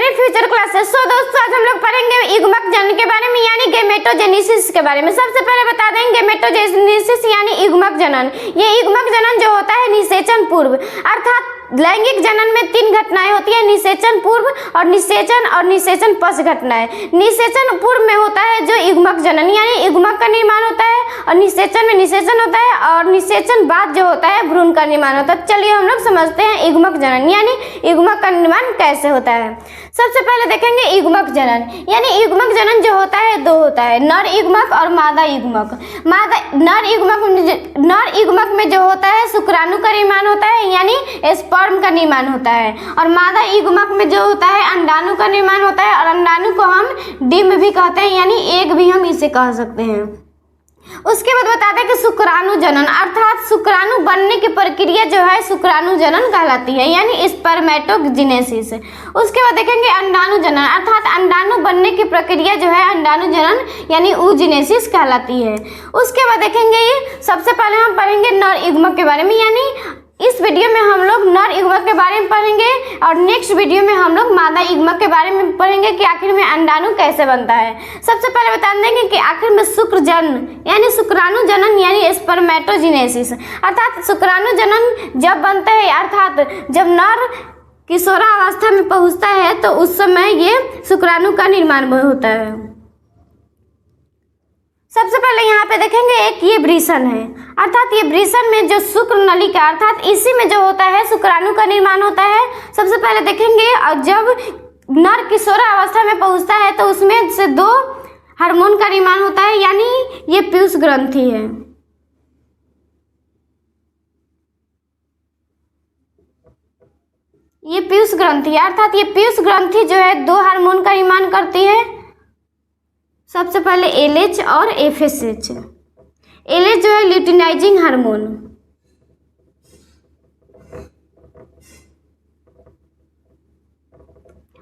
मेरे future classes. सो दोस्तों आज हम लोग पढ़ेंगे युग्मक जनन के बारे में यानी गैमेटोजेनेसिस के बारे में। सबसे पहले बता दें गैमेटोजेनेसिस यानी युग्मक जनन। ये युग्मक जनन जो होता है निषेचन पूर्व अर्थात लैंगिक जनन में 3 घटनाएं होती है, निषेचन पूर्व और निषेचन पश्च घटनाएं। निषेचन पूर्व में होता है जो युग्मक जनन यानी युग्मक का निर्माण होता है और निषेचन में निषेचन होता है और निषेचन बाद जो होता है भ्रूण का निर्माण होता है। चलिए हम लोग समझते हैं युग्मक जनन यानी युग्मक का निर्माण कैसे होता है। सबसे पहले देखेंगे युग्मक जनन यानी युग्मक जनन जो होता है 2 होता है, नर युग्मक और मादा युग्मक। नर युग्मक में जो होता है शुक्राणु का निर्माण होता है यानी स्पर्म का निर्माण होता है और मादा युग्मक में जो होता है अंडाणु का निर्माण होता है और अंडाणु को हम डिम्ब भी कहते हैं यानी एग भी हम इसे कह सकते हैं। उसके बाद बताते हैं कि शुक्राणु जनन अर्थात शुक्राणु बनने की प्रक्रिया जो है शुक्राणु जनन कहलाती है यानी स्पर्मेटोजेनेसिस। उसके बाद देखेंगे अंडाणु जनन अर्थात अंडाणु बनने की प्रक्रिया जो है अंडाणु जनन यानी oogenesis कहलाती है। उसके बाद देखेंगे ये सबसे पहले हम पढ़ेंगे नर युग्मक के बारे में यानी इस वीडियो में हम लोग नर युग्मक के बारे में पढ़ेंगे और नेक्स्ट वीडियो में हम लोग मादा युग्मक के बारे में पढ़ेंगे कि आखिर में अंडाणु कैसे बनता है। सबसे पहले बता देंगे कि आखिर में शुक्रजनन यानी शुक्राणु जनन यानी स्पर्मेटोजेनेसिस अर्थात शुक्राणु जनन जब बनता है अर्थात जब नर किशोरावस्था में पहुंचता है तो उस समय ये शुक्राणु का निर्माण होता है। सबसे पहले यहाँ पे देखेंगे एक ये वृषण है अर्थात ये वृषण में जो शुक्र नलिका अर्थात इसी में जो होता है शुक्राणु का निर्माण होता है। सबसे पहले देखेंगे और जब नर किशोरावस्था में पहुंचता है तो उसमें से 2 हार्मोन का निर्माण होता है यानी ये पीयूष ग्रंथि है। ये पीयूष ग्रंथि अर्थात ये पीयूष ग्रंथि जो है 2 हार्मोन का निर्माण करती है। सबसे पहले LH और FSH। LH जो है ल्यूटिनाइजिंग हार्मोन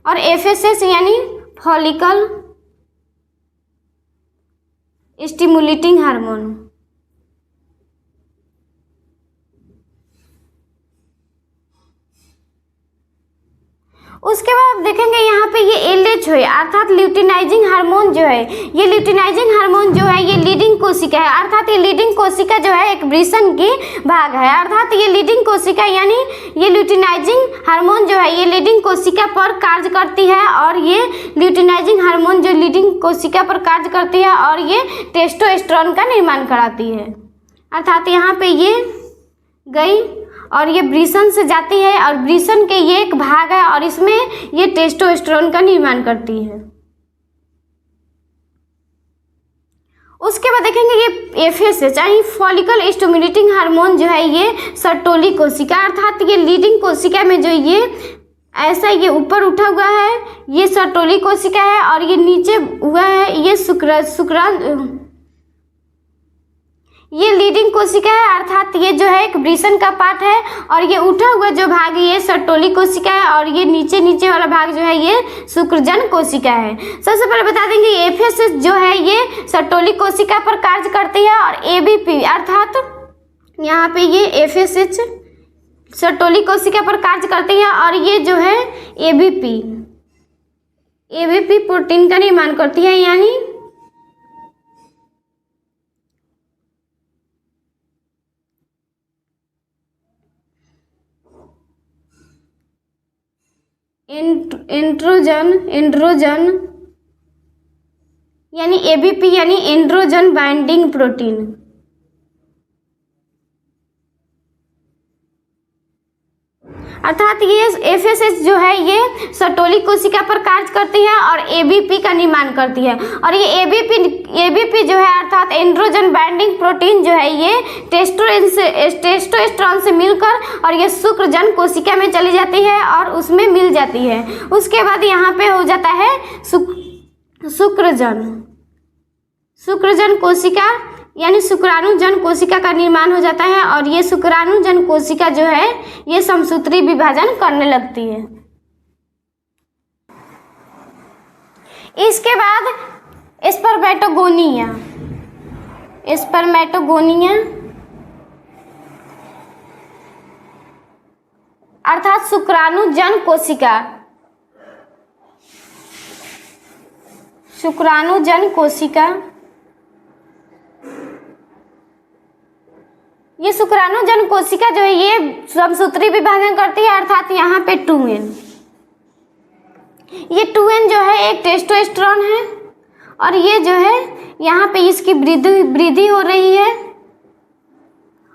और FSH यानी फॉलिकल स्टिमुलेटिंग हार्मोन। उसके बाद देखेंगे यहाँ पे ये LH है अर्थात ल्यूटिनाइजिंग हार्मोन जो है ये ल्यूटिनाइजिंग हार्मोन जो है ये लीडिंग कोशिका है अर्थात ये लीडिंग कोशिका जो है एक वृषण की भाग है अर्थात ये लीडिंग कोशिका यानी ये ल्यूटिनाइजिंग हार्मोन जो है ये लीडिंग कोशिका पर कार्य करती है और ये ल्यूटिनाइजिंग हार्मोन जो लीडिंग कोशिका पर कार्य करती है और ये टेस्टोस्टेरोन का निर्माण कराती है अर्थात यहाँ पे ये गई और ये वृषण से जाती है और वृषण के ये एक भाग है और इसमें ये टेस्टोस्टेरोन का निर्माण करती है। उसके बाद देखेंगे ये FSH यानी फॉलिकल स्टिमुलेटिंग हार्मोन जो है ये सर्टोली कोशिका अर्थात ये लीडिंग कोशिका में जो ये ऐसा ये ऊपर उठा हुआ है ये सर्टोली कोशिका है और ये नीचे हुआ है ये ये लीडिंग कोशिका है अर्थात ये जो है एक वृषण का पार्ट है और ये उठा हुआ जो भाग ये सर्टोली कोशिका है और ये नीचे वाला भाग जो है ये शुक्रजन कोशिका है। सबसे पहले बता देंगे FSH जो है ये सर्टोली कोशिका पर कार्य करती है और ABP अर्थात यहाँ पे ये FSH सर्टोली कोशिका पर कार्य करती है और ये जो है ABP प्रोटीन का निर्माण करती है यानी एंड्रोजन यानी ABP यानी एंड्रोजन बाइंडिंग प्रोटीन अर्थात ये FSH जो है ये सर्टोली कोशिका पर कार्य करती है और ABP का निर्माण करती है और ये ABP जो है अर्थात एंड्रोजन बाइंडिंग प्रोटीन जो है ये टेस्टोस्टेरोन से मिलकर और ये शुक्रजन कोशिका में चली जाती है और उसमें मिल जाती है। उसके बाद यहाँ पे हो जाता है शुक्रजन कोशिका यानी शुक्राणुजन कोशिका का निर्माण हो जाता है और ये शुक्राणुजन कोशिका जो है ये समसूत्री विभाजन करने लगती है। इसके बाद स्पर्मेटोगोनिया अर्थात शुक्राणुजन कोशिका शुक्राणुजन कोशिका, ये शुक्राणुजन कोशिका जो है ये समसूत्री विभाजन करती है, अर्थात यहाँ पे 2n। ये 2n जो है एक टेस्टोस्टेरोन है और ये जो है यहाँ पे इसकी वृद्धि हो रही है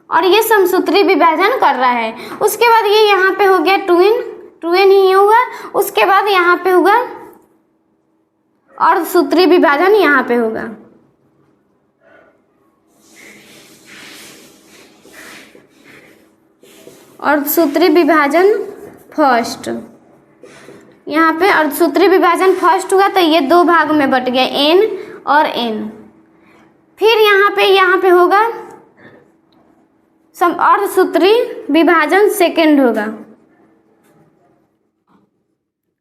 और ये समसूत्री विभाजन कर रहा है। उसके बाद ये यहाँ पे हो गया 2n ही होगा। उसके बाद यहाँ पे होगा और सूत्री विभाजन यहाँ पे होगा। और सूत्री विभाजन फर्स्ट, यहाँ पे अर्धसूत्री विभाजन फर्स्ट हुआ तो ये 2 भाग में बट गया, n और n। फिर यहाँ पे होगा अर्धसूत्री विभाजन सेकेंड होगा,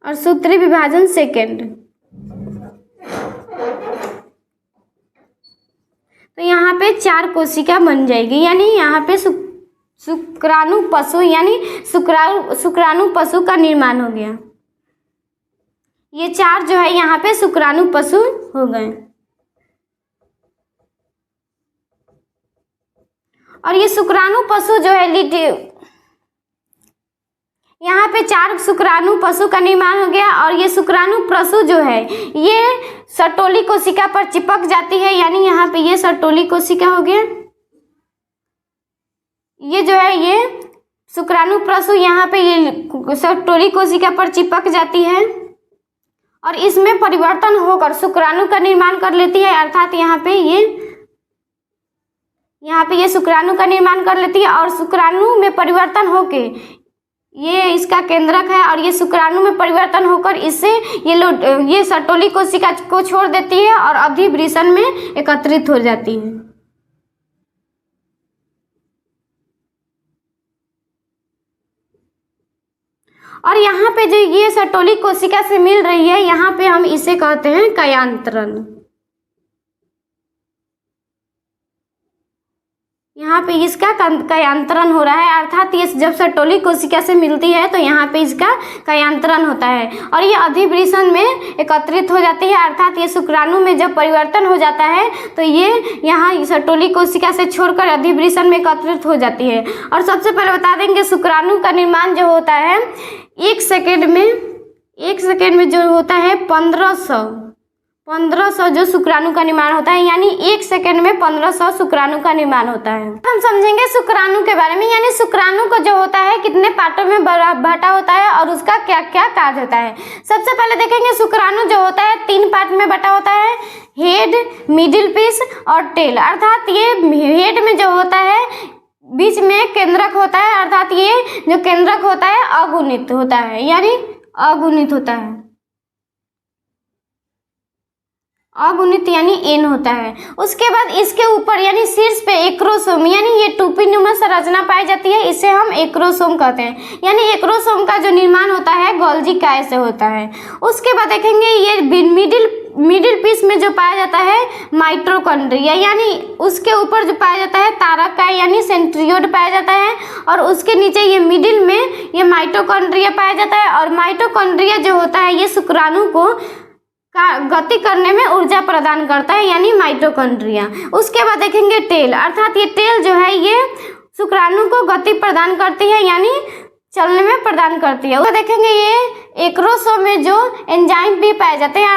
अर्धसूत्री विभाजन सेकेंड। तो यहाँ पे 4 कोशिका बन जाएगी, यानी यहाँ पे शुक्राणु पशु यानी शुक्राणु पशु का निर्माण हो गया। ये 4 जो है यहाँ पे शुक्राणु पशु हो गए। और ये शुक्राणु पशु जो है यहाँ पे 4 शुक्राणु पशु का निर्माण हो गया। और ये शुक्राणु पशु जो है ये सर्टोली कोशिका पर चिपक जाती है, यानी यहाँ पे ये सर्टोली कोशिका हो गया। ये जो है ये शुक्राणु पशु यहाँ पे ये सर्टोली कोशिका पर चिपक जाती है और इसमें परिवर्तन होकर शुक्राणु का निर्माण कर लेती है, अर्थात यहाँ पे ये शुक्राणु का निर्माण कर लेती है। और शुक्राणु में परिवर्तन होके ये इसका केंद्रक है और ये शुक्राणु में परिवर्तन होकर इससे ये सर्टोली कोशिका को छोड़ देती है और अधिवृषण में एकत्रित हो जाती है। और यहाँ पे जो ये सर्टोली कोशिका से मिल रही है, यहाँ पे हम इसे कहते हैं कयांतरण। यहाँ पे इसका कयांतरण हो रहा है, अर्थात ये जब सर्टोली कोशिका से मिलती है तो यहाँ पे इसका कयांतरण होता है और ये अधिवृषण में एकत्रित हो जाती है, अर्थात ये शुक्राणु में जब परिवर्तन हो जाता है तो ये यहाँ सर्टोली कोशिका से छोड़कर अधिवृषण में एकत्रित हो जाती है। और सबसे पहले बता देंगे शुक्राणु का निर्माण जो होता है 1 सेकेंड में जो होता है 1500 जो शुक्राणु का निर्माण होता है, यानी 1 सेकेंड में 1500 शुक्राणु का निर्माण होता है। हम समझेंगे शुक्राणु के बारे में, यानी शुक्राणु को जो होता है कितने पार्टों में बांटा होता है और उसका क्या क्या कार्य होता है। सबसे पहले देखेंगे शुक्राणु जो होता है 3 पार्ट में बटा होता है, हेड, मिडिल पीस और टेल। अर्थात ये हेड में जो होता है बीच में केंद्रक होता है, अर्थात ये जो केंद्रक होता है अगुणित होता है, यानी अगुणित होता है, अगुणित यानी n होता है। उसके बाद इसके ऊपर यानी शीर्ष पे एक्रोसोम यानी ये टोपीनुमा संरचना पाई जाती है, इसे हम एक्रोसोम कहते हैं। यानी एक्रोसोम का जो निर्माण होता है गोल्जी काय से होता है। उसके बाद देखेंगे ये मिडिल पीस में जो पाया जाता है माइटोकॉन्ड्रिया, यानी उसके ऊपर जो पाया जाता है तारक काय यानी सेंट्रियोड पाया जाता है और उसके नीचे ये मिडिल में ये माइटोकॉन्ड्रिया पाया जाता है। और माइटोकॉन्ड्रिया जो होता है ये शुक्राणु को गति करने में ऊर्जा प्रदान करता है, यानी माइटोकॉन्ड्रिया। उसके बाद देखेंगे टेल, अर्थात ये टेल जो है ये शुक्राणु को गति प्रदान करती है, यानी चलने में प्रदान करती है। उसको देखेंगे ये एक्रोसोम में जो एंजाइम भी पाए जाते हैं,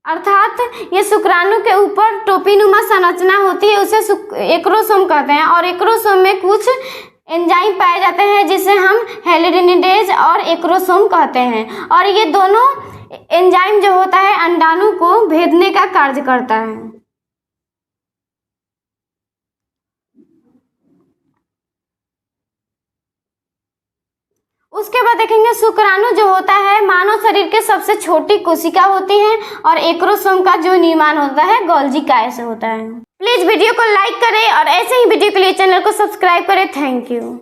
अर्थात ये शुक्राणु के ऊपर टोपीनुमा संरचना होती है, उसे एक्रोसोम कहते हैं। और एक्रोसोम में कुछ एंजाइम पाए जाते हैं जिसे हम हेलिडेनिडेज और एक्रोसोम कहते हैं। और ये दोनों एंजाइम जो होता है अंडाणु को भेदने का कार्य करता है। उसके बाद देखेंगे शुक्राणु जो होता है मानव शरीर के सबसे छोटी कोशिका होती है और एक्रोसोम का जो निर्माण होता है गोल्जी काय से होता है। प्लीज वीडियो को लाइक करें और ऐसे ही वीडियो के लिए चैनल को सब्सक्राइब करें। Thank you.